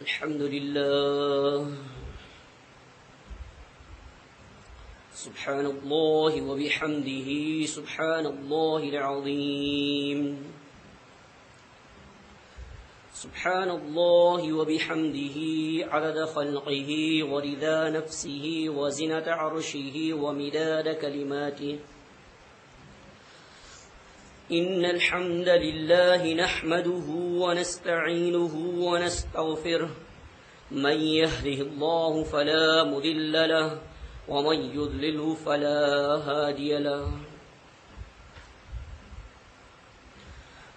الحمد لله سبحان الله وبحمده سبحان الله العظيم سبحان الله وبحمده عدد خلقه ورضا نفسه وزنة عرشه ومداد كلماته إن الحمد لله نحمده ونستعينه ونستغفره من يهده الله فلا مضل له ومن يضلله فلا هادي له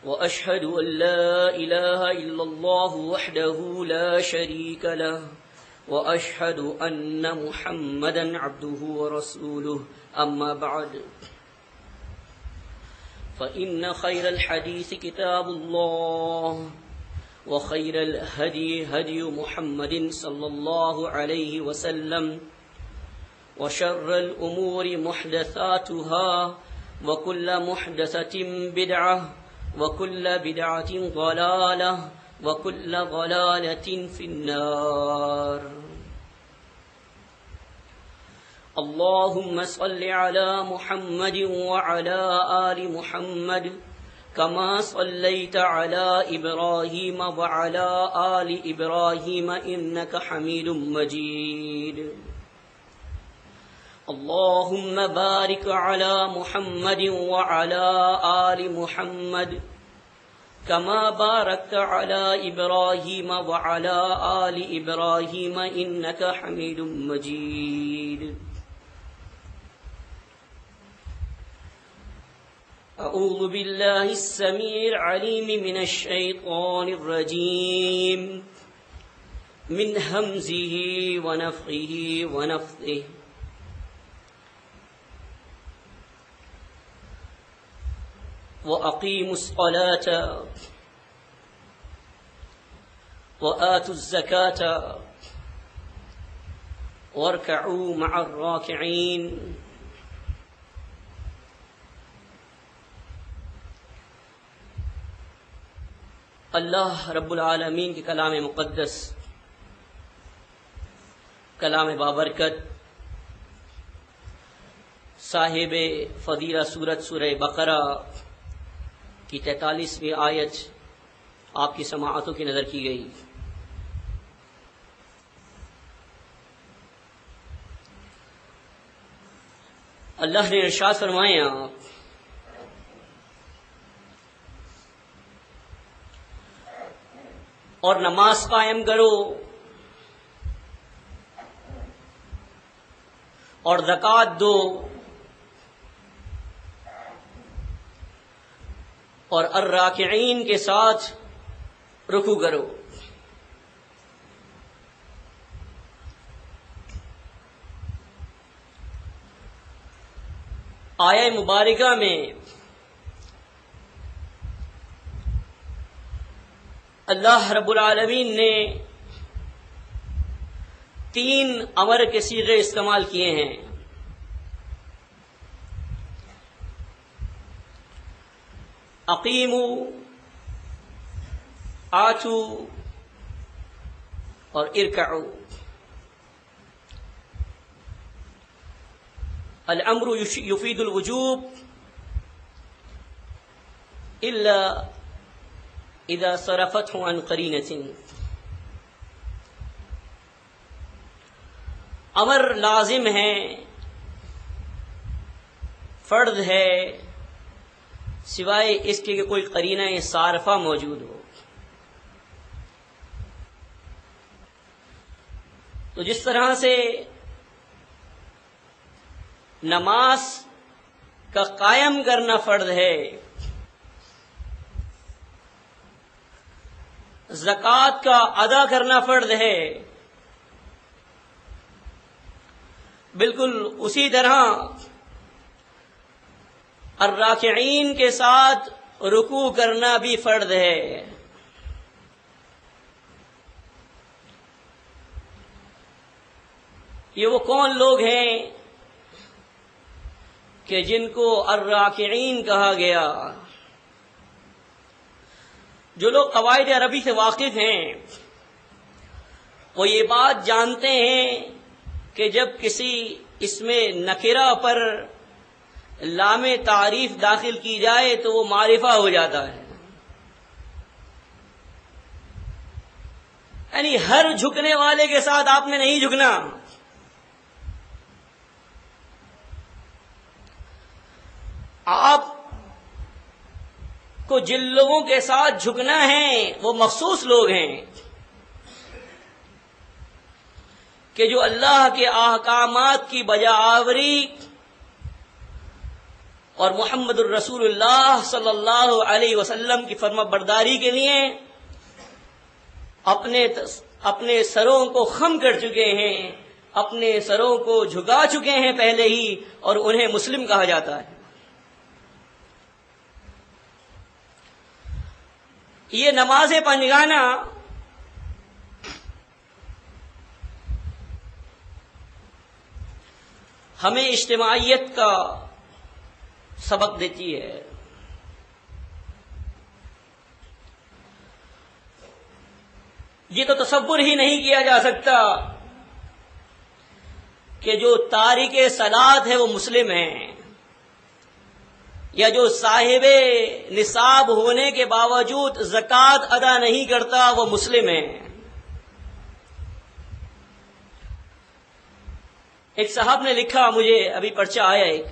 وأشهد أن لا إله إلا الله وحده لا شريك له وأشهد أن محمدا عبده ورسوله أما بعد فإن خير الحديث كتاب الله وخير الهدي هدي محمد صلى الله عليه وسلم وشر الأمور محدثاتها وكل محدثة بدعة وكل بدعة ضلالة وكل ضلالة في النار اللهم صل على محمد وعلى آل محمد كما صليت على إبراهيم وعلى آل إبراهيم إنك حميد مجيد اللهم بارك على محمد وعلى آل محمد كما باركت على إبراهيم وعلى آل إبراهيم إنك حميد مجيد أعوذ بالله السميع العليم من الشيطان الرجيم من همزه ونفخه ونفثه وأقيموا الصلاة وآتوا الزكاة واركعوا مع الراكعين اللہ رب العالمین کے کلام مقدس، کلام بابرکت، صاحب فضیلہ سورہ بقرہ کی 43ویں آیت آپ کی سماعتوں کی نظر کی گئی۔ اللہ نے ارشاد فرمایا اور نماز قائم کرو اور زکوٰۃ دو اور الراکعین کے ساتھ رکوع کرو۔ آیہ مبارکہ میں اللہ رب العالمین نے 3 امر کے صیغے استعمال کیے ہیں۔ اقیموا، آتوا اور ارکعوا۔ الامر یفید الوجوب الا اذا صرفته عن قرینۃ۔ امر لازم ہے، فرض ہے، سوائے اس کے کہ کوئی قرینہ صارفہ موجود ہو۔ تو جس طرح سے نماز کا قائم کرنا فرض ہے، زکوٰۃ کا ادا کرنا فرض ہے، بالکل اسی طرح الراکعین کے ساتھ رکوع کرنا بھی فرض ہے۔ یہ وہ کون لوگ ہیں کہ جن کو الراکعین کہا گیا؟ جو لوگ قواعد عربی سے واقف ہیں وہ یہ بات جانتے ہیں کہ جب کسی اس میں نکرہ پر لام تعریف داخل کی جائے تو وہ معرفہ ہو جاتا ہے. یعنی ہر جھکنے والے کے ساتھ آپ نے نہیں جھکنا. آپ کو جن لوگوں کے ساتھ جھکنا ہے وہ مخصوص لوگ ہیں کہ جو اللہ کے احکامات کی بجاوری اور محمد الرسول اللہ صلی اللہ علیہ وسلم کی فرما برداری کے لیے اپنے سروں کو خم کر چکے ہیں، اپنے سروں کو جھکا چکے ہیں پہلے ہی، اور انہیں مسلم کہا جاتا ہے. یہ نماز پنجگانہ ہمیں اجتماعیت کا سبق دیتی ہے. یہ تو تصور ہی نہیں کیا جا سکتا کہ جو تارک صلاۃ ہے وہ مسلم ہیں، یا جو صاحب نصاب ہونے کے باوجود زکوٰۃ ادا نہیں کرتا وہ مسلم ہیں. ایک صاحب نے لکھا، مجھے ابھی پرچہ آیا ایک،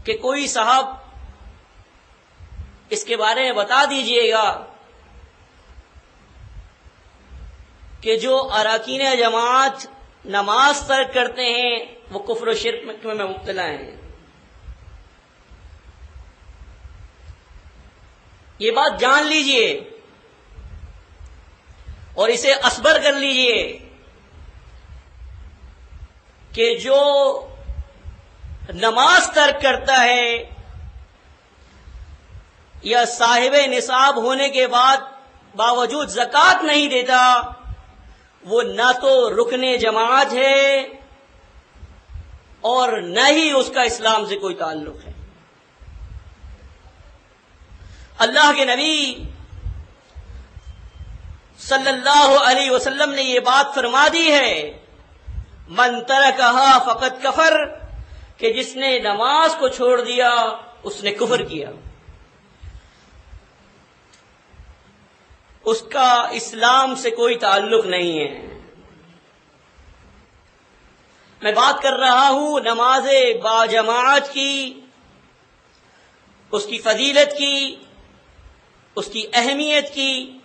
کہ کوئی صاحب اس کے بارے میں بتا دیجئے گا کہ جو اراکین جماعت نماز ترک کرتے ہیں وہ کفر و شرک میں مبتلا ہیں. یہ بات جان لیجئے اور اسے اصبر کر لیجئے کہ جو نماز ترک کرتا ہے یا صاحب نصاب ہونے کے باوجود زکوٰۃ نہیں دیتا، وہ نہ تو رکن جماعت ہے اور نہ ہی اس کا اسلام سے کوئی تعلق ہے. اللہ کے نبی صلی اللہ علیہ وسلم نے یہ بات فرما دی ہے، من ترکہا فقد کفر، کہ جس نے نماز کو چھوڑ دیا اس نے کفر کیا، اس کا اسلام سے کوئی تعلق نہیں ہے. میں بات کر رہا ہوں نماز باجماعت کی، اس کی فضیلت کی، اس کی اہمیت کی.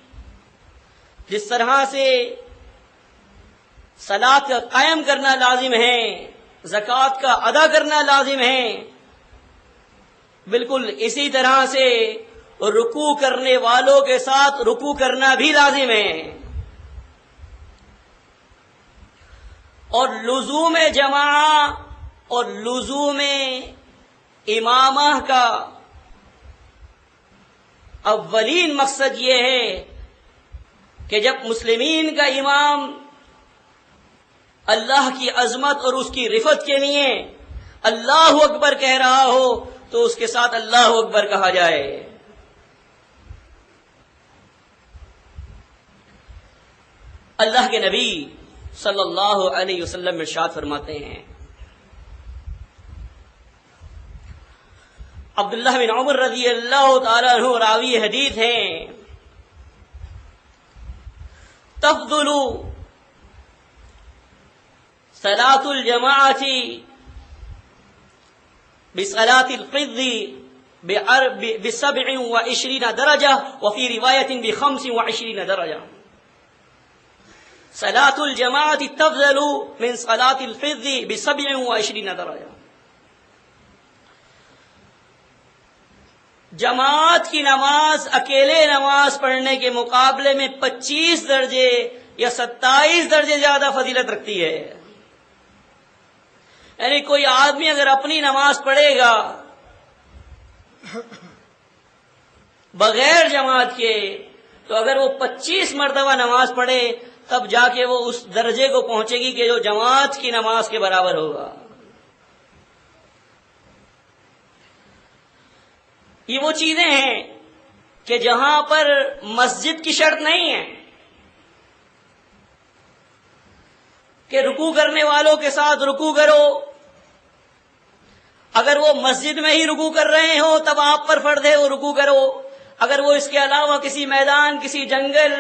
جس طرح سے صلاۃ کا قائم کرنا لازم ہے، زکوٰۃ کا ادا کرنا لازم ہے، بالکل اسی طرح سے رکوع کرنے والوں کے ساتھ رکوع کرنا بھی لازم ہے. اور لزوم جماعہ اور لزوم امامہ کا اولین مقصد یہ ہے کہ جب مسلمین کا امام اللہ کی عظمت اور اس کی رفعت کے لیے اللہ اکبر کہہ رہا ہو تو اس کے ساتھ اللہ اکبر کہا جائے. اللہ کے نبی صلی اللہ علیہ وسلم ارشاد فرماتے ہیں، عبداللہ بن عمر رضی اللہ تعالیٰ عنہ راوی حدیث ہیں، تفضل صلاۃ الجماعۃ بصلاۃ الفرد ب27 درجہ وفی روایت ب25 درجہ. صلاۃ الجماعت تفضل من صلاۃ الفرد ب27 درجہ. جماعت کی نماز اکیلے نماز پڑھنے کے مقابلے میں 25 درجے یا 27 درجے زیادہ فضیلت رکھتی ہے. یعنی کوئی آدمی اگر اپنی نماز پڑھے گا بغیر جماعت کے تو اگر وہ 25 مرتبہ نماز پڑھے تب جا کے وہ اس درجے کو پہنچے گی کہ جو جماعت کی نماز کے برابر ہوگا. یہ وہ چیزیں ہیں کہ جہاں پر مسجد کی شرط نہیں ہے، کہ رکوع کرنے والوں کے ساتھ رکوع کرو، اگر وہ مسجد میں ہی رکوع کر رہے ہو تب آپ پر فرض ہے وہ رکوع کرو، اگر وہ اس کے علاوہ کسی میدان، کسی جنگل،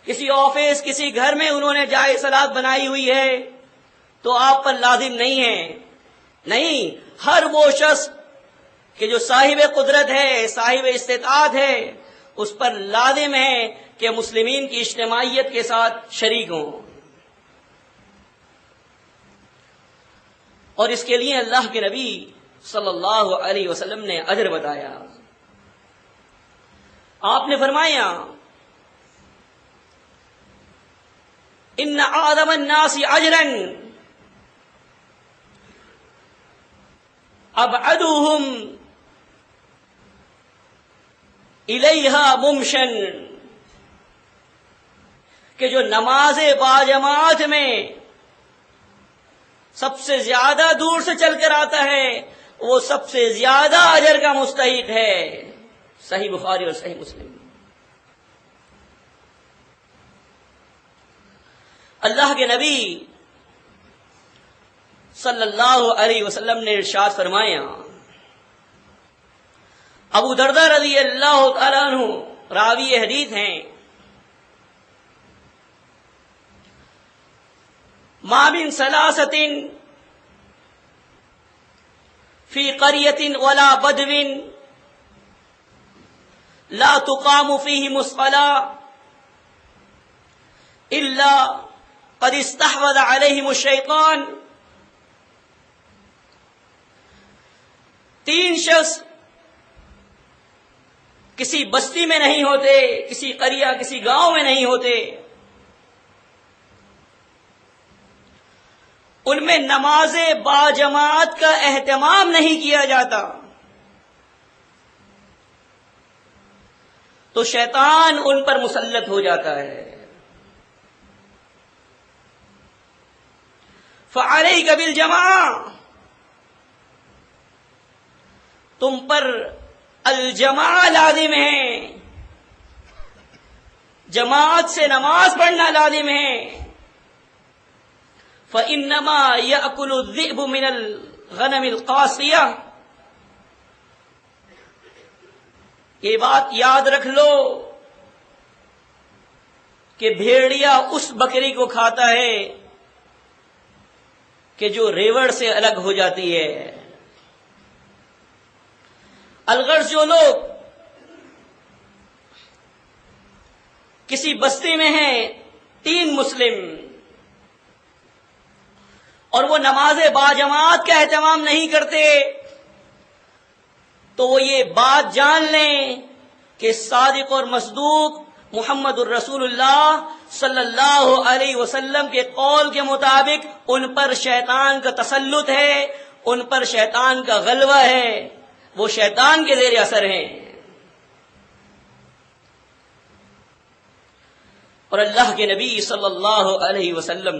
کسی آفس، کسی گھر میں انہوں نے جائے صلاۃ بنائی ہوئی ہے تو آپ پر لازم نہیں ہے۔ نہیں، ہر وہ شخص کہ جو صاحب قدرت ہے، صاحب استطاعت ہے، اس پر لازم ہے کہ مسلمین کی اجتماعیت کے ساتھ شریک ہوں، اور اس کے لیے اللہ کے نبی صلی اللہ علیہ وسلم نے اجر بتایا۔ آپ نے فرمایا ان اعظم الناس اجرا ابعدهم الیہا ممشن، کہ جو نماز باجماعت میں سب سے زیادہ دور سے چل کر آتا ہے وہ سب سے زیادہ اجر کا مستحق ہے۔ صحیح بخاری اور صحیح مسلم۔ اللہ کے نبی صلی اللہ علیہ وسلم نے ارشاد فرمایا، ابو درداء رضی اللہ تعالیٰ عنہ راوی حدیث ہیں، ما من ثلاثۃ فی قریۃ ولا بدو لا تقام فیہم الصلاۃ الا قد استحوذ علیہم الشیطان۔ تین شخص کسی بستی میں نہیں ہوتے، کسی قریہ، کسی گاؤں میں نہیں ہوتے، ان میں نماز باجماعت کا اہتمام نہیں کیا جاتا تو شیطان ان پر مسلط ہو جاتا ہے۔ فعلیک بالجماعۃ، تم پر الجماع لازم ہے، جماعت سے نماز پڑھنا لازم ہے۔ فإنما يأكل الذئب من الغنم القاسية، یہ بات یاد رکھ لو کہ بھیڑیا اس بکری کو کھاتا ہے کہ جو ریوڑ سے الگ ہو جاتی ہے۔ الغرض جو لوگ کسی بستی میں ہیں، تین مسلم، اور وہ نماز باجماعت کا اہتمام نہیں کرتے، تو وہ یہ بات جان لیں کہ صادق اور مصدوق محمد الرسول اللہ صلی اللہ علیہ وسلم کے قول کے مطابق ان پر شیطان کا تسلط ہے، ان پر شیطان کا غلبہ ہے، وہ شیطان کے زیر اثر ہیں۔ اور اللہ کے نبی صلی اللہ علیہ وسلم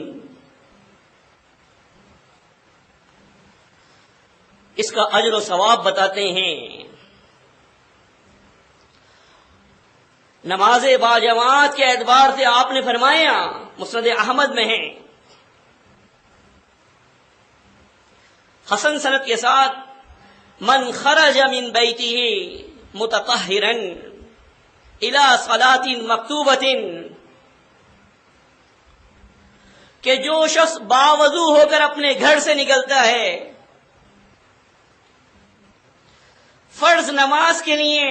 اس کا اجر و ثواب بتاتے ہیں۔ نماز باجماعت کے اعتبار سے آپ نے فرمایا، مسند احمد میں ہے، حسن سند کے ساتھ، من خرج من بیتہ متطہرا الی صلاۃ مکتوبۃ، کہ جو شخص باوضو ہو کر اپنے گھر سے نکلتا ہے فرض نماز کے لیے،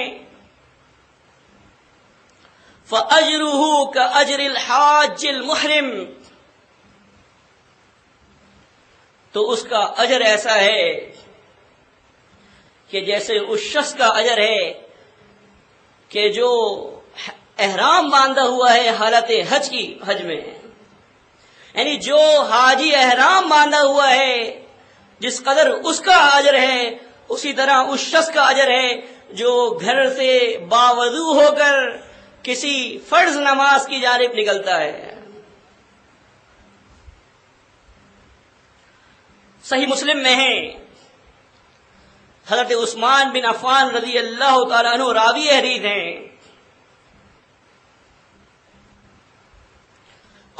فَأَجْرُهُ كَأَجْرِ الْحَاجِّ الْمُحْرِمِ، تو اس کا اجر ایسا ہے کہ جیسے اس شخص کا اجر ہے کہ جو احرام باندھا ہوا ہے حالت حج میں، یعنی جو حاجی احرام باندھا ہوا ہے جس قدر اس کا اجر ہے، اسی طرح اس شخص کا اجر ہے جو گھر سے باوضو ہو کر کسی فرض نماز کی جانب نکلتا ہے۔ صحیح مسلم میں ہے، حضرت عثمان بن عفان رضی اللہ تعالیٰ عنہ راوی حدیث ہیں،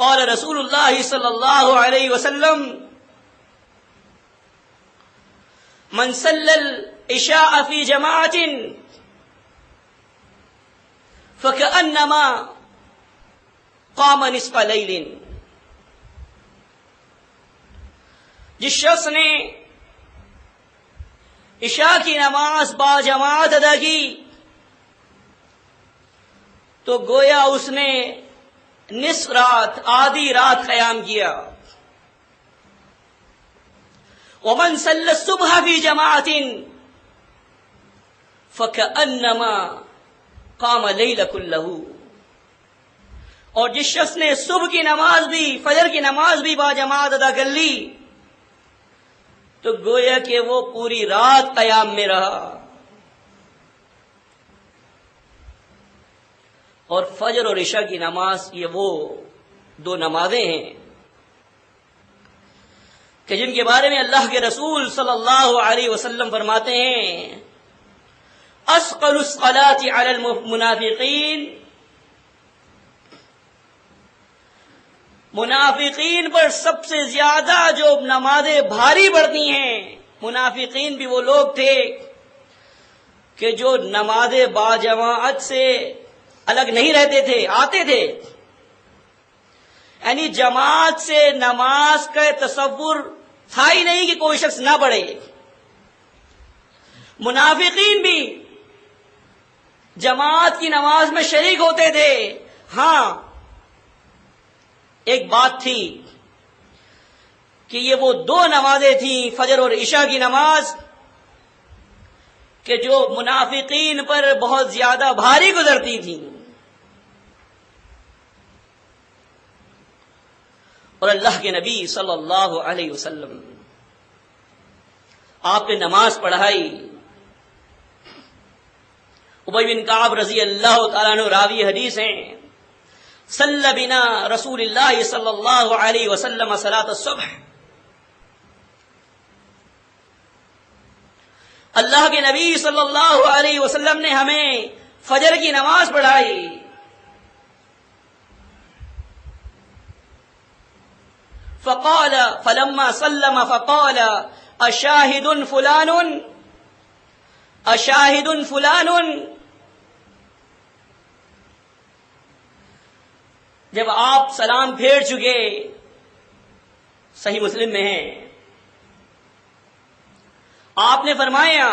قال رسول اللہ صلی اللہ علیہ وسلم من صلی العشاء فی جماعت فکأنما قام نصف لیل. جس شخص نے عشاء کی نماز با جماعت ادا کی تو گویا اس نے نصف رات، آدھی رات قیام کیا. ومن صلی الصبح فی جماعت فکأنما قام اللیل کلہ. اور جس شخص نے صبح کی نماز بھی، فجر کی نماز بھی با جماعت ادا کر لی تو گویا کہ وہ پوری رات قیام میں رہا. اور فجر اور عشاء کی نماز یہ وہ دو نمازیں ہیں کہ جن کے بارے میں اللہ کے رسول صلی اللہ علیہ وسلم فرماتے ہیں اثقل الصلاة علی المنافقین، منافقین پر سب سے زیادہ جو نمازیں بھاری پڑتی ہیں. منافقین بھی وہ لوگ تھے کہ جو نماز با جماعت سے الگ نہیں رہتے تھے، آتے تھے. یعنی جماعت سے نماز کا تصور تھا ہی نہیں کہ کوئی شخص نہ پڑھے. منافقین بھی جماعت کی نماز میں شریک ہوتے تھے. ہاں ایک بات تھی کہ یہ وہ دو نمازیں تھیں، فجر اور عشاء کی نماز، کہ جو منافقین پر بہت زیادہ بھاری گزرتی تھیں. اور اللہ کے نبی صلی اللہ علیہ وسلم آپ نے نماز پڑھائی. ابی بن کعب رضی اللہ تعالیٰ عنہ راوی حدیث ہیں صلی بنا رسول اللہ صلی اللہ علیہ وسلم صلاۃ الصبح. اللہ کے نبی صلی اللہ علیہ وسلم نے ہمیں فجر کی نماز پڑھائی. فقال فلما سلم فقال اشاہد فلان اشاہد فلان. جب آپ سلام پھیر چکے، صحیح مسلم میں ہے، آپ نے فرمایا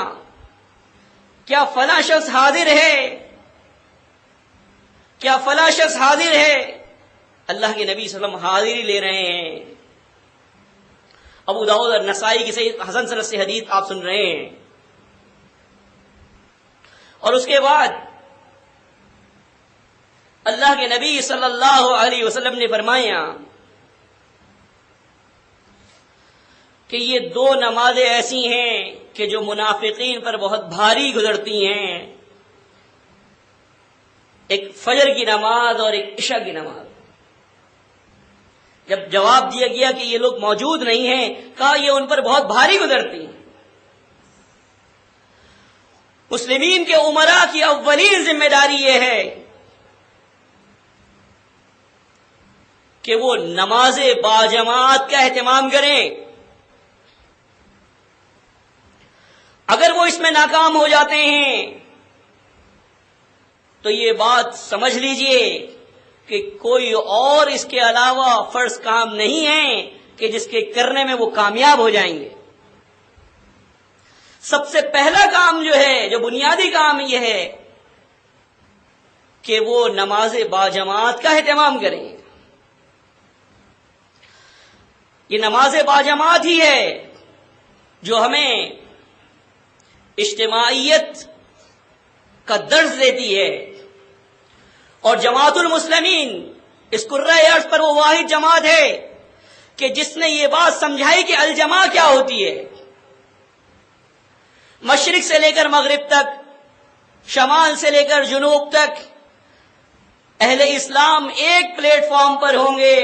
کیا فلاں شخص حاضر ہے، کیا فلاں شخص حاضر ہے. اللہ کے نبی صلی اللہ علیہ وسلم حاضری لے رہے ہیں. ابو داؤد اور نسائی کی صحیح حسن سند سے حدیث آپ سن رہے ہیں. اور اس کے بعد اللہ کے نبی صلی اللہ علیہ وسلم نے فرمایا کہ یہ دو نمازیں ایسی ہیں کہ جو منافقین پر بہت بھاری گزرتی ہیں، ایک فجر کی نماز اور ایک عشاء کی نماز. جب جواب دیا گیا کہ یہ لوگ موجود نہیں ہیں، کہا یہ ان پر بہت بھاری گزرتی ہیں. مسلمین کے امراء کی اولین ذمہ داری یہ ہے کہ وہ نماز باجماعت کا اہتمام کریں. اگر وہ اس میں ناکام ہو جاتے ہیں تو یہ بات سمجھ لیجئے کہ کوئی اور اس کے علاوہ فرض کام نہیں ہے کہ جس کے کرنے میں وہ کامیاب ہو جائیں گے. سب سے پہلا کام جو ہے، جو بنیادی کام یہ ہے کہ وہ نماز باجماعت کا اہتمام کریں. یہ نماز باجماعت ہی ہے جو ہمیں اجتماعیت کا درس دیتی ہے. اور جماعت المسلمین اس کرۂ ارض پر وہ واحد جماعت ہے کہ جس نے یہ بات سمجھائی کہ الجماع کیا ہوتی ہے. مشرق سے لے کر مغرب تک، شمال سے لے کر جنوب تک اہل اسلام ایک پلیٹ فارم پر ہوں گے.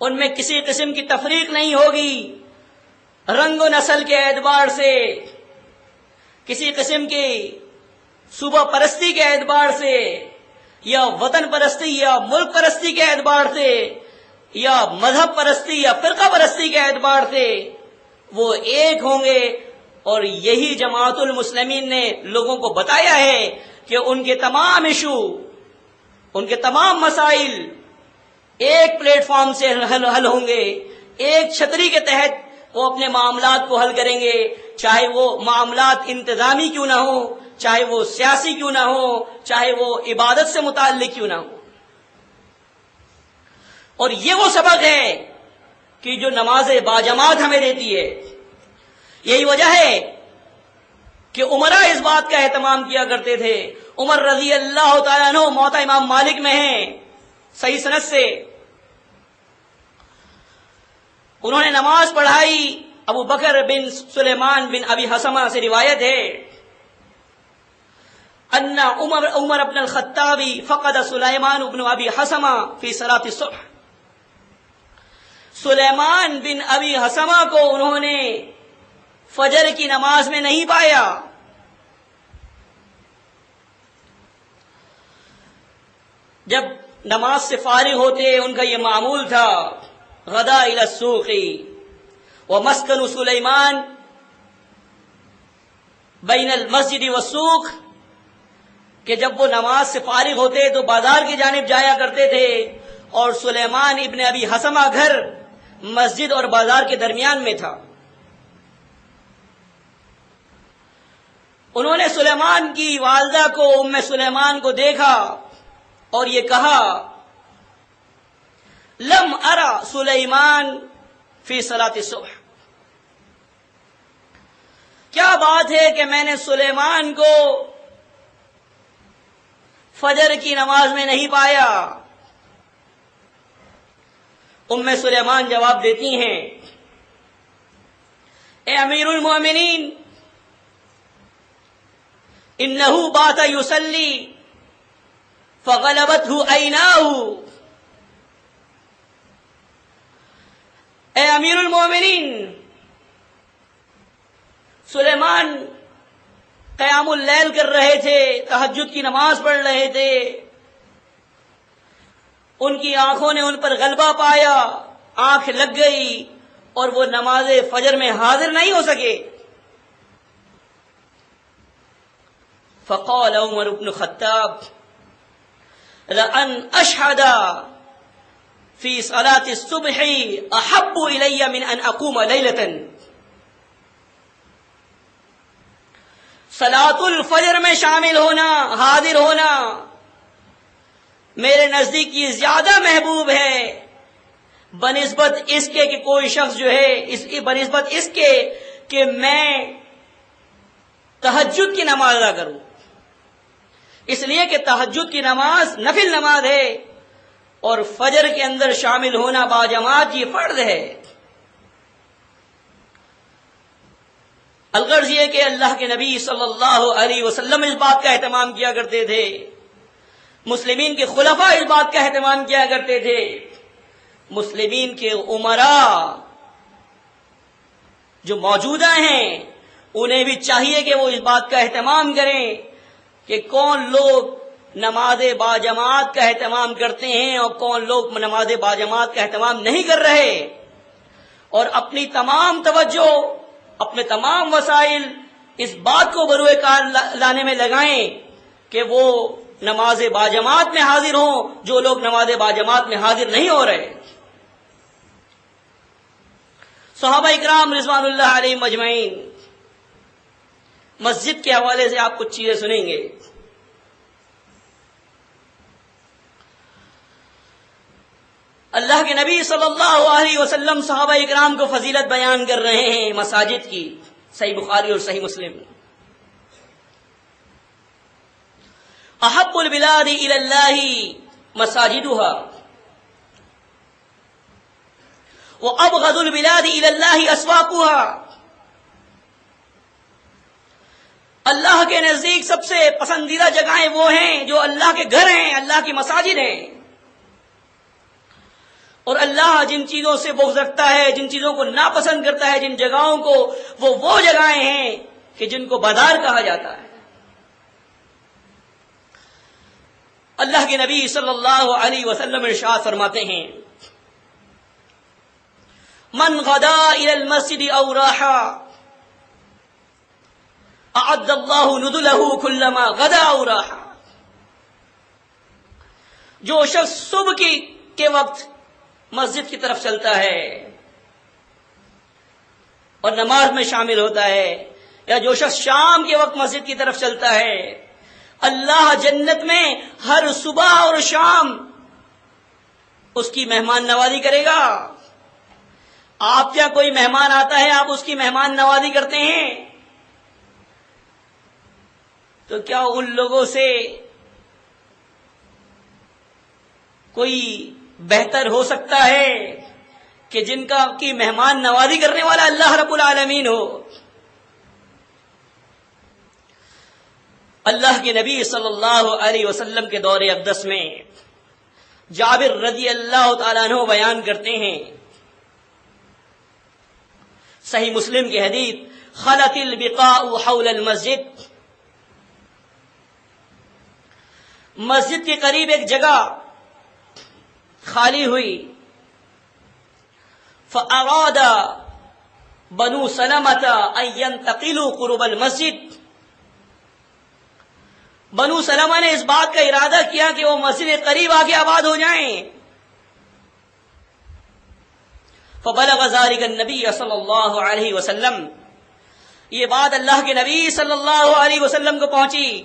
ان میں کسی قسم کی تفریق نہیں ہوگی، رنگ و نسل کے اعتبار سے، کسی قسم کی صوبہ پرستی کے اعتبار سے، یا وطن پرستی یا ملک پرستی کے اعتبار سے یا مذہب پرستی یا فرقہ پرستی کے اعتبار سے وہ ایک ہوں گے. اور یہی جماعت المسلمین نے لوگوں کو بتایا ہے کہ ان کے تمام ایشو، ان کے تمام مسائل ایک پلیٹ فارم سے حل ہوں گے. ایک چھتری کے تحت وہ اپنے معاملات کو حل کریں گے، چاہے وہ معاملات انتظامی کیوں نہ ہو، چاہے وہ سیاسی کیوں نہ ہو، چاہے وہ عبادت سے متعلق کیوں نہ ہو. اور یہ وہ سبق ہے کہ جو نماز باجماعت ہمیں دیتی ہے. یہی وجہ ہے کہ عمرہ اس بات کا اہتمام کیا کرتے تھے. عمر رضی اللہ تعالیٰ عنہ موطا امام مالک میں ہیں صحیح سند سے، انہوں نے نماز پڑھائی. ابو بکر بن سلیمان بن ابی حسمہ سے روایت ہے ان عمر بن الخطاب فقد سلیمان بن ابی حسمہ فی صلاۃ الصبح. سلیمان بن ابی حسمہ کو انہوں نے فجر کی نماز میں نہیں پایا. جب نماز سے فارغ ہوتے ان کا یہ معمول تھا غدا الی السوق ومسکن سلیمان بین المسجد والسوق، کہ جب وہ نماز سے فارغ ہوتے تو بازار کی جانب جایا کرتے تھے، اور سلیمان ابن ابی حسمہ گھر مسجد اور بازار کے درمیان میں تھا. انہوں نے سلیمان کی والدہ کو ام سلیمان کو دیکھا اور یہ کہا لم ارى سلیمان فی صلاۃ الصبح. کیا بات ہے کہ میں نے سلیمان کو فجر کی نماز میں نہیں پایا. ام سلیمان جواب دیتی ہیں اے امیر المومنین انہو بات یصلی فغلبتہ عیناہ. اے امیر المومنین، سلیمان قیام اللیل کر رہے تھے، تہجد کی نماز پڑھ رہے تھے، ان کی آنکھوں نے ان پر غلبہ پایا، آنکھ لگ گئی اور وہ نماز فجر میں حاضر نہیں ہو سکے. فقال عمر بن الخطاب لأن أشهد في صلاة الصبح أحب إلي من أن أقوم ليلة. صلاۃ الفجر میں شامل ہونا، حاضر ہونا میرے نزدیک یہ زیادہ محبوب ہے بنسبت اس کے کہ کوئی شخص جو ہے بنسبت اس کے کہ میں تہجد کی نماز ادا کروں. اس لیے کہ تہجد کی نماز نفل نماز ہے اور فجر کے اندر شامل ہونا باجماعت یہ فرض ہے. الغرض یہ کہ اللہ کے نبی صلی اللہ علیہ وسلم اس بات کا اہتمام کیا کرتے تھے، مسلمین کے خلفاء اس بات کا اہتمام کیا کرتے تھے، مسلمین کے امراء جو موجودہ ہیں انہیں بھی چاہیے کہ وہ اس بات کا اہتمام کریں کہ کون لوگ نماز باجماعت کا اہتمام کرتے ہیں اور کون لوگ نماز باجماعت کا اہتمام نہیں کر رہے، اور اپنی تمام توجہ، اپنے تمام وسائل اس بات کو بروئے کار لانے میں لگائیں کہ وہ نماز باجماعت میں حاضر ہوں جو لوگ نماز باجماعت میں حاضر نہیں ہو رہے. صحابہ اکرام رضوان اللہ علیہ مجمعین مسجد کے حوالے سے آپ کچھ چیزیں سنیں گے. اللہ کے نبی صلی اللہ علیہ وسلم صحابہ اکرام کو فضیلت بیان کر رہے ہیں مساجد کی، صحیح بخاری اور صحیح مسلم. احب البلاد الی اللہ مساجدها وابغض البلاد الی اللہ اسواقها. اللہ کے نزدیک سب سے پسندیدہ جگہیں وہ ہیں جو اللہ کے گھر ہیں، اللہ کی مساجد ہیں، اور اللہ جن چیزوں سے بغض رکھتا ہے، جن چیزوں کو ناپسند کرتا ہے، جن جگہوں کو وہ جگہیں ہیں کہ جن کو بازار کہا جاتا ہے. اللہ کے نبی صلی اللہ علیہ وسلم ارشاد فرماتے ہیں من غدا الى المسجد او راح اعد اللہ نزلہ کلما غدا او راح. جو شخص صبح کے وقت مسجد کی طرف چلتا ہے اور نماز میں شامل ہوتا ہے، یا جو شخص شام کے وقت مسجد کی طرف چلتا ہے، اللہ جنت میں ہر صبح اور شام اس کی مہمان نوازی کرے گا. آپ کیا کوئی مہمان آتا ہے آپ اس کی مہمان نوازی کرتے ہیں؟ تو کیا ان لوگوں سے کوئی بہتر ہو سکتا ہے کہ جن کی مہمان نوازی کرنے والا اللہ رب العالمین ہو؟ اللہ کے نبی صلی اللہ علیہ وسلم کے دور اقدس میں جابر رضی اللہ تعالیٰ عنہ بیان کرتے ہیں، صحیح مسلم کی حدیث، خلت البقاء حول المسجد، مسجد کے قریب ایک جگہ خالی ہوئی، فاراد بنو سلمۃ ان ينتقلوا قرب المسجد، بنو سلمہ نے اس بات کا ارادہ کیا کہ وہ مسجد کے قریب آ کے آباد ہو جائیں. فبلغ ذلك النبی صلی اللہ علیہ وسلم، یہ بات اللہ کے نبی صلی اللہ علیہ وسلم کو پہنچی.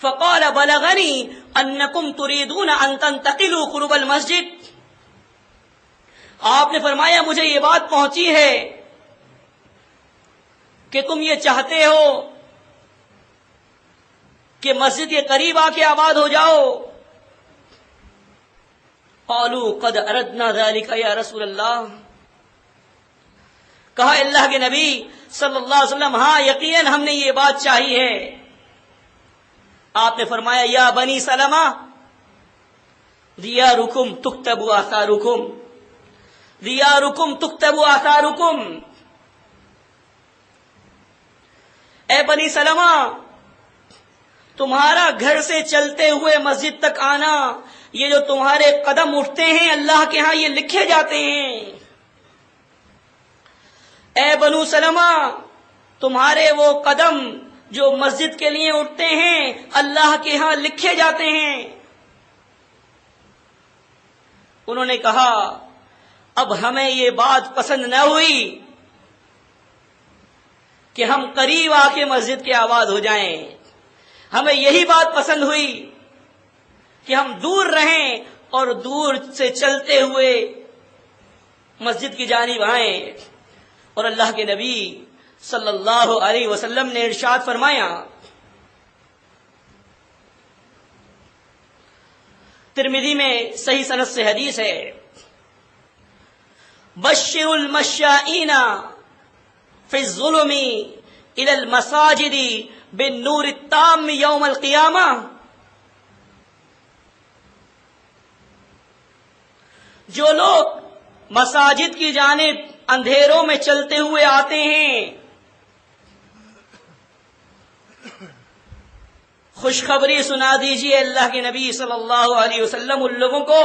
فقال بلغنی انکم تریدون ان تنتقلوا قرب المسجد، آپ نے فرمایا مجھے یہ بات پہنچی ہے کہ تم یہ چاہتے ہو کہ مسجد کے قریب آ کے آباد ہو جاؤ. قالوا قد اردنا ذلك یا رسول اللہ، کہا اللہ کے نبی صلی اللہ علیہ وسلم ہاں یقیناً ہم نے یہ بات چاہی ہے. آپ نے فرمایا یا بنی سلمہ دیارکم تکتب آثارکم، دیارکم تکتب آثارکم، اے بنی سلمہ تمہارا گھر سے چلتے ہوئے مسجد تک آنا، یہ جو تمہارے قدم اٹھتے ہیں اللہ کے ہاں یہ لکھے جاتے ہیں. اے بنو سلمہ تمہارے وہ قدم جو مسجد کے لیے اٹھتے ہیں اللہ کے ہاں لکھے جاتے ہیں. انہوں نے کہا اب ہمیں یہ بات پسند نہ ہوئی کہ ہم قریب آ کے مسجد کے آباد ہو جائیں، ہمیں یہی بات پسند ہوئی کہ ہم دور رہیں اور دور سے چلتے ہوئے مسجد کی جانب آئیں. اور اللہ کے نبی صلی اللہ علیہ وسلم نے ارشاد فرمایا، ترمذی میں صحیح سند سے حدیث ہے، بشر المشائین فی الظلم الى المساجد بالنور التام یوم القیامہ. جو لوگ مساجد کی جانب اندھیروں میں چلتے ہوئے آتے ہیں، خوشخبری سنا دیجیے اللہ کے نبی صلی اللہ علیہ وسلم ان لوگوں کو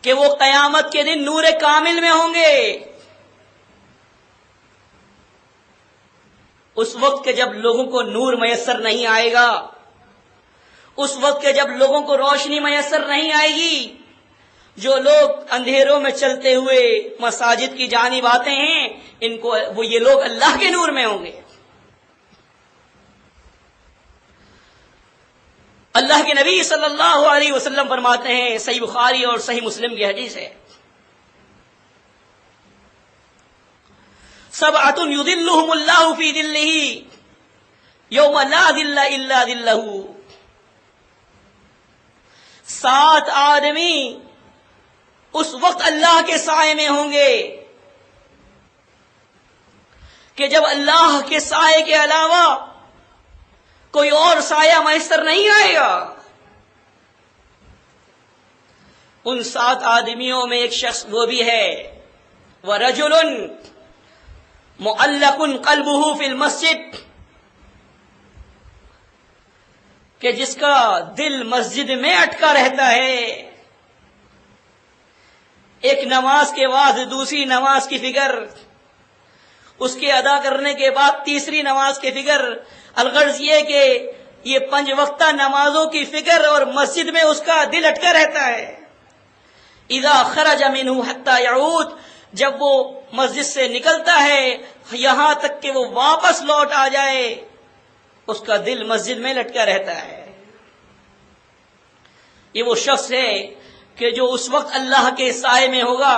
کہ وہ قیامت کے دن نور کامل میں ہوں گے. اس وقت کے جب لوگوں کو نور میسر نہیں آئے گا، اس وقت کے جب لوگوں کو روشنی میسر نہیں آئے گی، جو لوگ اندھیروں میں چلتے ہوئے مساجد کی جانب آتے ہیں ان کو یہ لوگ اللہ کے نور میں ہوں گے. اللہ کے نبی صلی اللہ علیہ وسلم فرماتے ہیں، صحیح بخاری اور صحیح مسلم کی حدیث ہے، سبعۃ یظلھم اللہ فی ظلہ یوم لا ظل الا ظلہ. 7 آدمی اس وقت اللہ کے سائے میں ہوں گے کہ جب اللہ کے سائے کے علاوہ کوئی اور سایہ میسر نہیں آئے گا. ان 7 آدمیوں میں ایک شخص وہ بھی ہے، وَرَجُلٌ مُعَلَّقٌ قَلْبُهُ فِي الْمَسْجِدِ، کہ جس کا دل مسجد میں اٹکا رہتا ہے، ایک نماز کے بعد دوسری نماز کی فکر، اس کے ادا کرنے کے بعد تیسری نماز کی فکر، الغرض یہ کہ یہ 5 وقتہ نمازوں کی فکر، اور مسجد میں اس کا دل اٹکا رہتا ہے۔ اذا خرج منہ حتی یعود، جب وہ مسجد سے نکلتا ہے یہاں تک کہ وہ واپس لوٹ آ جائے، اس کا دل مسجد میں لٹکا رہتا ہے۔ یہ وہ شخص ہے کہ جو اس وقت اللہ کے سائے میں ہوگا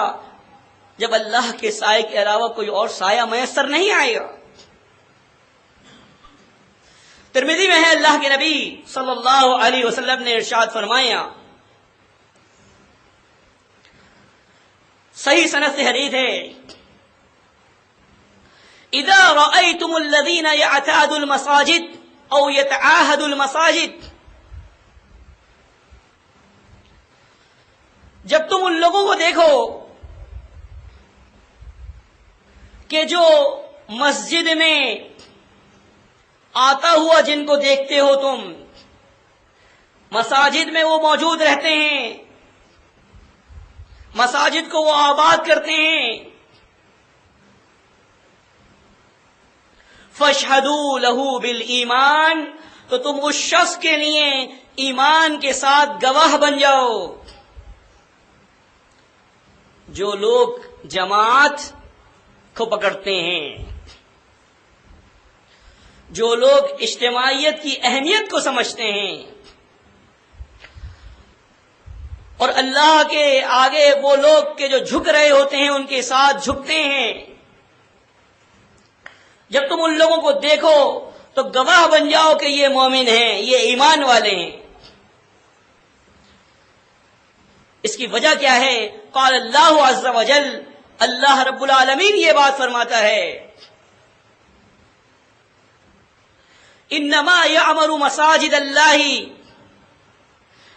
جب اللہ کے سائے کے علاوہ کوئی اور سایہ میسر نہیں آئے گا۔ ترمذی میں ہے، اللہ کے نبی صلی اللہ علیہ وسلم نے ارشاد فرمایا، صحیح سند سے حدیث ہے، اذا رأيتم الذين يعتادوا المساجد او يتعاهدوا المساجد، جب تم ان لوگوں کو دیکھو کہ جو مسجد میں آتا ہوا جن کو دیکھتے ہو تم، مساجد میں وہ موجود رہتے ہیں، مساجد کو وہ آباد کرتے ہیں، فاشہدوا لہ بالایمان، تو تم اس شخص کے لیے ایمان کے ساتھ گواہ بن جاؤ۔ جو لوگ جماعت کو پکڑتے ہیں، جو لوگ اجتماعیت کی اہمیت کو سمجھتے ہیں، اور اللہ کے آگے وہ لوگ کے جو جھک رہے ہوتے ہیں ان کے ساتھ جھکتے ہیں، جب تم ان لوگوں کو دیکھو تو گواہ بن جاؤ کہ یہ مومن ہیں، یہ ایمان والے ہیں۔ اس کی وجہ کیا ہے؟ قال اللہ عز وجل، اللہ رب العالمین یہ بات فرماتا ہے، انما یعمر مساجد اللہ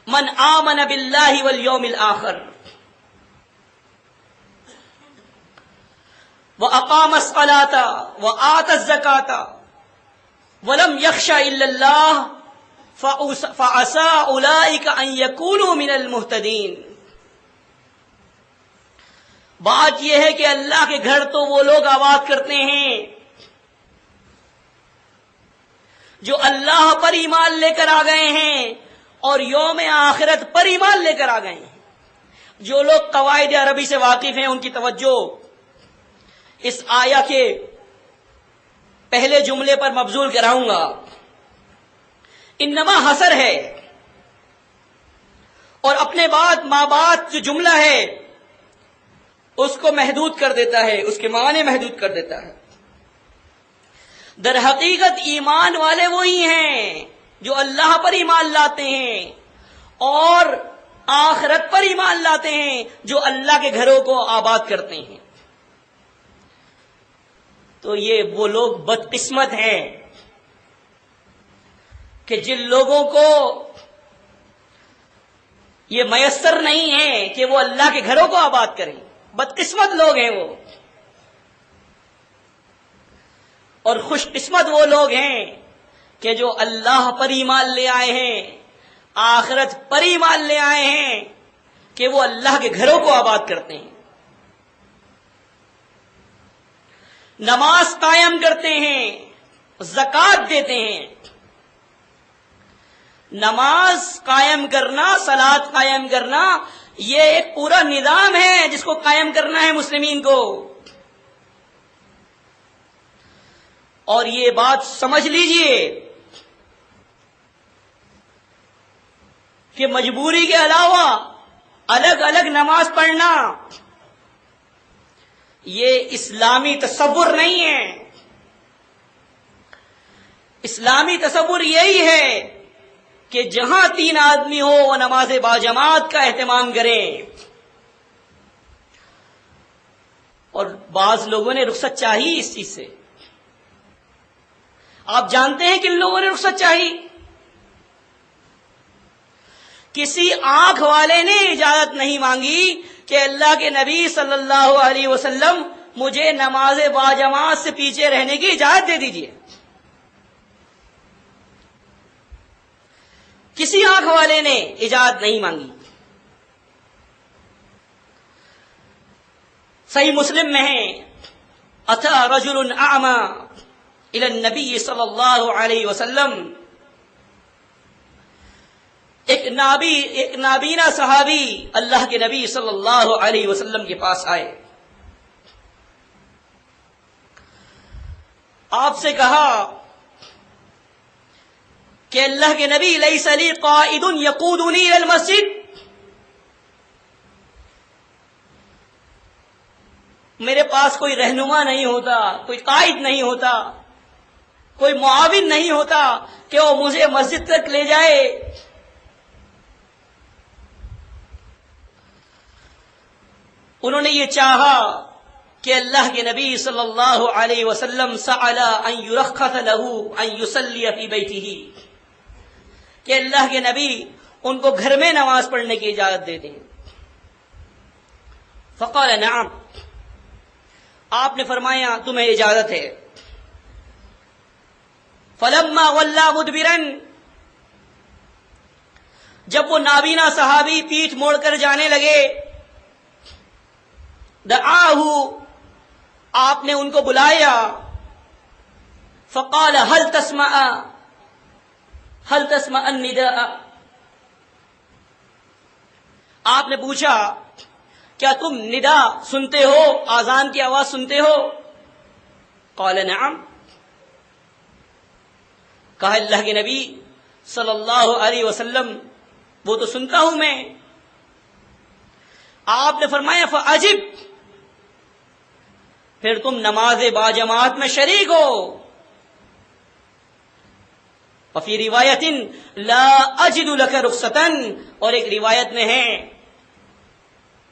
من آمن باللہ والیوم الآخر وأقام الصلاة وآتى الزكاة ولم يخش إلا الله فعسى أولئك أن يكونوا من المهتدين۔ بات یہ ہے کہ اللہ کے گھر تو وہ لوگ آباد کرتے ہیں جو اللہ پر ایمان لے کر آ گئے ہیں اور یوم آخرت پر ایمان لے کر آ گئے ہیں۔ جو لوگ قواعد عربی سے واقف ہیں ان کی توجہ اس آیا کے پہلے جملے پر مبذول کراؤں گا۔ انما حصر ہے، اور اپنے بعد ما بعد جو جملہ ہے اس کو محدود کر دیتا ہے، اس کے معنی محدود کر دیتا ہے۔ در حقیقت ایمان والے وہی ہیں جو اللہ پر ایمان لاتے ہیں اور آخرت پر ایمان لاتے ہیں، جو اللہ کے گھروں کو آباد کرتے ہیں۔ تو یہ وہ لوگ بدقسمت ہیں کہ جن لوگوں کو یہ میسر نہیں ہے کہ وہ اللہ کے گھروں کو آباد کریں، بدقسمت لوگ ہیں وہ، اور خوش قسمت وہ لوگ ہیں کہ جو اللہ پر ایمان لے آئے ہیں، آخرت پر ایمان لے آئے ہیں کہ وہ اللہ کے گھروں کو آباد کرتے ہیں، نماز قائم کرتے ہیں، زکوٰۃ دیتے ہیں۔ نماز قائم کرنا، صلاۃ قائم کرنا، یہ ایک پورا نظام ہے جس کو قائم کرنا ہے مسلمین کو۔ اور یہ بات سمجھ لیجئے کہ مجبوری کے علاوہ الگ الگ نماز پڑھنا یہ اسلامی تصور نہیں ہے۔ اسلامی تصور یہی ہے کہ جہاں 3 آدمی ہو وہ نماز باجماعت کا اہتمام کریں، اور بعض لوگوں نے رخصت چاہی اس چیز سے۔ آپ جانتے ہیں کن لوگوں نے رخصت چاہی؟ کسی آنکھ والے نے اجازت نہیں مانگی کہ اللہ کے نبی صلی اللہ علیہ وسلم مجھے نماز باجماعت سے پیچھے رہنے کی اجازت دے دیجیے۔ کسی آنکھ والے نے اجازت نہیں مانگی. صحیح مسلم میں ہے اتى رجل اعمى الى النبی صلی اللہ علیہ وسلم. ایک نابینا صحابی اللہ کے نبی صلی اللہ علیہ وسلم کے پاس آئے. آپ سے کہا کہ اللہ کے نبی لیس لی قائد یقودنی الی المسجد. میرے پاس کوئی رہنما نہیں ہوتا، کوئی قائد نہیں ہوتا، کوئی معاون نہیں ہوتا کہ وہ مجھے مسجد تک لے جائے. انہوں نے یہ چاہا کہ اللہ کے نبی صلی اللہ علیہ وسلم سأل ان یرخص له ان یصلی فی بیتہ، کہ اللہ کے نبی ان کو گھر میں نماز پڑھنے کی اجازت دے دیں. فقال نعم، آپ نے فرمایا تمہیں اجازت ہے. فلما ولا مدبرا، جب وہ نابینا صحابی پیٹھ موڑ کر جانے لگے، دعاہ، آپ نے ان کو بلایا. فقال هل تسمع النداء، آپ نے پوچھا کیا تم ندا سنتے ہو، آذان کی آواز سنتے ہو؟ قال نعم، کہا اللہ کے نبی صلی اللہ علیہ وسلم وہ تو سنتا ہوں میں. آپ نے فرمایا فعجب، پھر تم نماز باجماعت میں شریک ہو. وفی روایت لا اجد لک رخصتا، اور ایک روایت میں ہے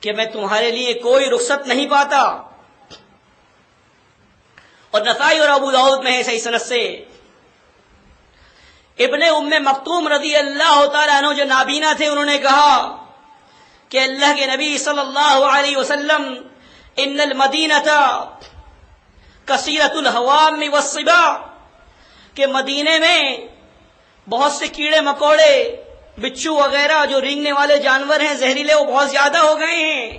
کہ میں تمہارے لیے کوئی رخصت نہیں پاتا. اور نسائی اور ابو داؤد میں ہے صحیح سند سے ابن ام مکتوم رضی اللہ تعالیٰ عنہ جو نابینا تھے، انہوں نے کہا کہ اللہ کے نبی صلی اللہ علیہ وسلم ان المدینۃ کثیرۃ الحوام والسباع، کہ مدینے میں بہت سے کیڑے مکوڑے، بچھو وغیرہ جو رینگنے والے جانور ہیں زہریلے، وہ بہت زیادہ ہو گئے ہیں،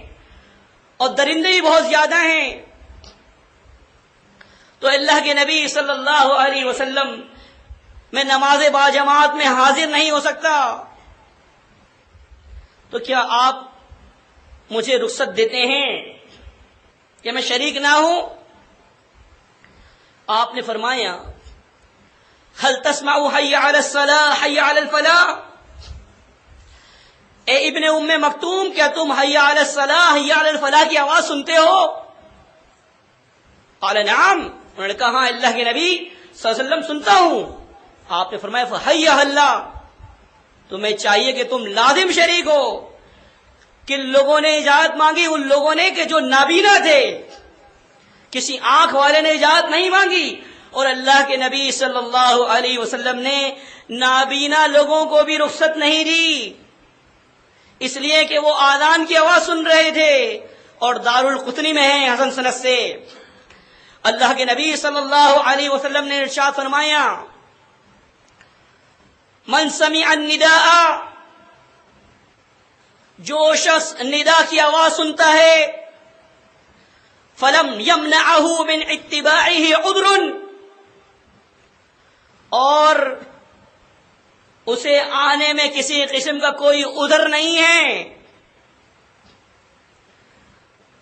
اور درندے بھی بہت زیادہ ہیں. تو اللہ کے نبی صلی اللہ علیہ وسلم میں نماز باجماعت میں حاضر نہیں ہو سکتا، تو کیا آپ مجھے رخصت دیتے ہیں کہ میں شریک نہ ہوں؟ آپ نے فرمایا هل تسمع حي على الصلاة حي على الفلاح، اے ابن ام مکتوم کیا تم حي على الصلاة حي على الفلاح کی آواز سنتے ہو؟ قال نعم، انہوں نے کہا ہاں اللہ کے نبی صلی اللہ علیہ وسلم سنتا ہوں. آپ نے فرمایا فحي اللہ، تمہیں چاہیے کہ تم لازم شریک ہو. کن لوگوں نے اجازت مانگی؟ ان لوگوں نے کہ جو نابینا تھے، کسی آنکھ والے نے اجازت نہیں مانگی. اور اللہ کے نبی صلی اللہ علیہ وسلم نے نابینا لوگوں کو بھی رخصت نہیں دی، اس لیے کہ وہ آذان کی آواز سن رہے تھے. اور دارالقطنی میں ہے حسن سند سے اللہ کے نبی صلی اللہ علیہ وسلم نے ارشاد فرمایا من سمع النداء، جو شخص ندا کی آواز سنتا ہے، فلم یمنعہ من اتباعہ عذر، اور اسے آنے میں کسی قسم کا کوئی عذر نہیں ہے.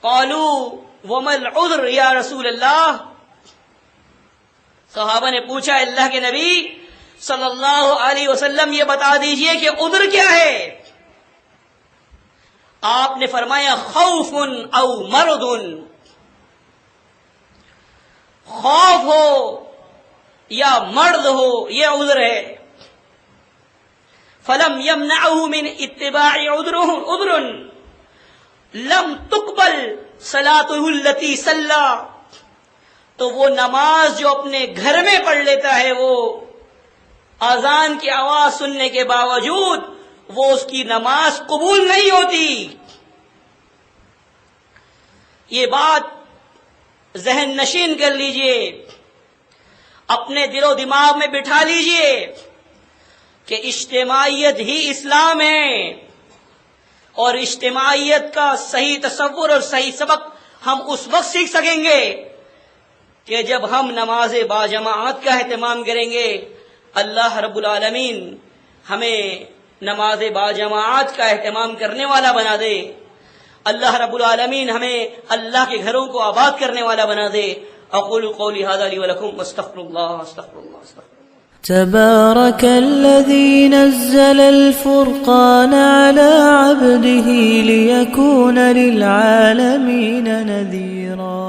قالوا وما العذر یا رسول اللہ، صحابہ نے پوچھا اللہ کے نبی صلی اللہ علیہ وسلم یہ بتا دیجئے کہ عذر کیا ہے؟ آپ نے فرمایا خوف او مرض، خوف ہو یا مرض ہو یہ عذر ہے. فلم یمنعہ من اتباع عذر لم تقبل صلاته التي صلى، تو وہ نماز جو اپنے گھر میں پڑھ لیتا ہے، وہ اذان کی آواز سننے کے باوجود وہ اس کی نماز قبول نہیں ہوتی. یہ بات ذہن نشین کر لیجئے، اپنے دل و دماغ میں بٹھا لیجئے. کہ اجتماعیت ہی اسلام ہے، اور اجتماعیت کا صحیح تصور اور صحیح سبق ہم اس وقت سیکھ سکیں گے کہ جب ہم نماز باجماعت کا اہتمام کریں گے۔ اللہ رب العالمین ہمیں نماز باجماعت کا اہتمام کرنے والا بنا دے، اللہ رب العالمین ہمیں اللہ کے گھروں کو آباد کرنے والا بنا دے۔ اقول قولی ھذا لی ولکم واستغفر اللہ استغفر اللہ استغفر اللہ۔ تبارك الذي نزل الفرقان على عبده ليكون للعالمين نذيرا